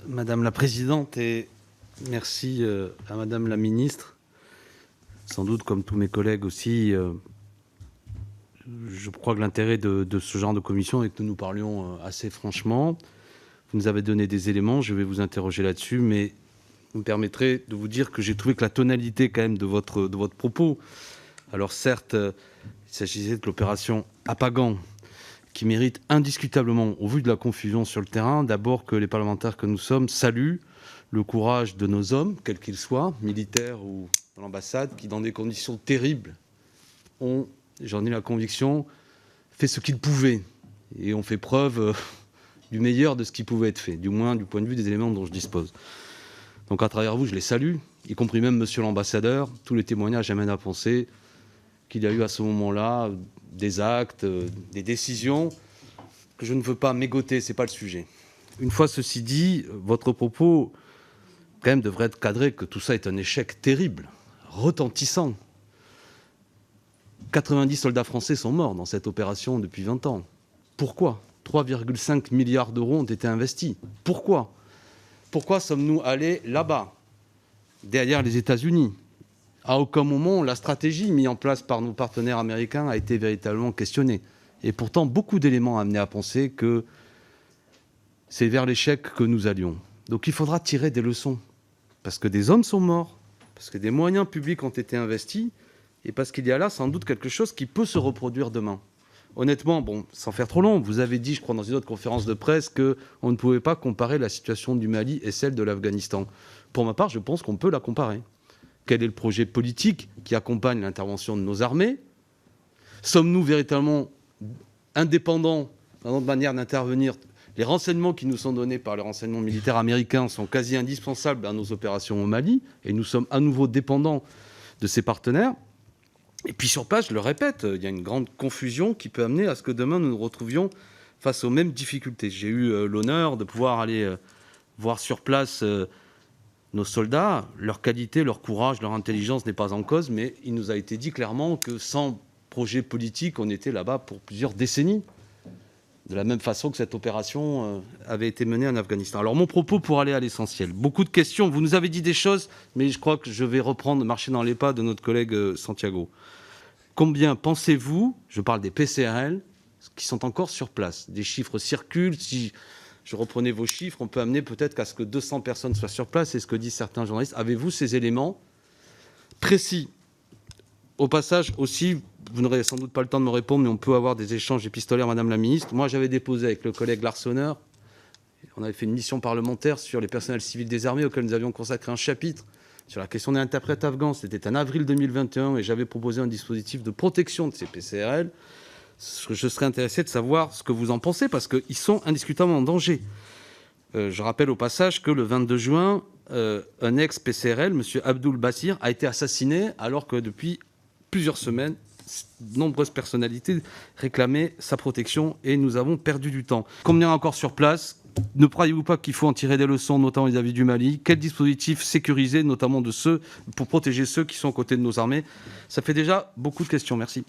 Madame la Présidente, et merci à Madame la Ministre. Sans doute, comme tous mes collègues aussi, je crois que l'intérêt de ce genre de commission est que nous parlions assez franchement. Vous nous avez donné des éléments, je vais vous interroger là-dessus, mais vous me permettrez de vous dire que j'ai trouvé que la tonalité quand même de votre propos, alors certes, il s'agissait de l'opération Apagan, qui mérite indiscutablement, au vu de la confusion sur le terrain, d'abord que les parlementaires que nous sommes saluent le courage de nos hommes, quels qu'ils soient, militaires ou dans l'ambassade, qui, dans des conditions terribles, ont, j'en ai la conviction, fait ce qu'ils pouvaient et ont fait preuve du meilleur de ce qui pouvait être fait, du moins du point de vue des éléments dont je dispose. Donc à travers vous, je les salue, y compris même monsieur l'ambassadeur. Tous les témoignages amènent à penser qu'il y a eu à ce moment-là des actes, des décisions que je ne veux pas mégoter, ce n'est pas le sujet. Une fois ceci dit, votre propos quand même devrait être cadré que tout ça est un échec terrible, retentissant. 90 soldats français sont morts dans cette opération depuis 20 ans. Pourquoi ? 3,5 milliards d'euros ont été investis. Pourquoi ? Pourquoi sommes-nous allés là-bas, derrière les États-Unis ? À aucun moment, la stratégie mise en place par nos partenaires américains a été véritablement questionnée. Et pourtant, beaucoup d'éléments amenaient à penser que c'est vers l'échec que nous allions. Donc il faudra tirer des leçons. Parce que des hommes sont morts, parce que des moyens publics ont été investis, et parce qu'il y a là sans doute quelque chose qui peut se reproduire demain. Honnêtement, bon, sans faire trop long, vous avez dit, je crois, dans une autre conférence de presse, qu'on ne pouvait pas comparer la situation du Mali et celle de l'Afghanistan. Pour ma part, je pense qu'on peut la comparer. Quel est le projet politique qui accompagne l'intervention de nos armées ? Sommes-nous véritablement indépendants dans notre manière d'intervenir ? Les renseignements qui nous sont donnés par les renseignements militaires américains sont quasi indispensables à nos opérations au Mali, et nous sommes à nouveau dépendants de ces partenaires. Et puis sur place, je le répète, il y a une grande confusion qui peut amener à ce que demain nous nous retrouvions face aux mêmes difficultés. J'ai eu l'honneur de pouvoir aller voir sur place nos soldats. Leur qualité, leur courage, leur intelligence n'est pas en cause, mais il nous a été dit clairement que sans projet politique, on était là-bas pour plusieurs décennies, de la même façon que cette opération avait été menée en Afghanistan. Alors mon propos pour aller à l'essentiel. Beaucoup de questions, vous nous avez dit des choses, mais je crois que je vais reprendre, marcher dans les pas de notre collègue Santiago. Combien pensez-vous, je parle des PCRL, qui sont encore sur place? Des chiffres circulent, si je reprenais vos chiffres, on peut amener peut-être qu'à ce que 200 personnes soient sur place, c'est ce que disent certains journalistes. Avez-vous ces éléments précis? Au passage aussi, vous n'aurez sans doute pas le temps de me répondre, mais on peut avoir des échanges épistolaires, Madame la Ministre. Moi, j'avais déposé avec le collègue Larsonneur, on avait fait une mission parlementaire sur les personnels civils des armées, auquel nous avions consacré un chapitre sur la question des interprètes afghans. C'était en avril 2021, et j'avais proposé un dispositif de protection de ces PCRL. Je serais intéressé de savoir ce que vous en pensez, parce qu'ils sont indiscutablement en danger. Je rappelle au passage que le 22 juin, un ex-PCRL, M. Abdul Basir, a été assassiné, alors que depuis plusieurs semaines, de nombreuses personnalités réclamaient sa protection et nous avons perdu du temps. Combien encore sur place? Ne croyez-vous pas qu'il faut en tirer des leçons, notamment vis-à-vis du Mali? Quel dispositif sécurisé, notamment pour protéger ceux qui sont aux côtés de nos armées? Ça fait déjà beaucoup de questions. Merci.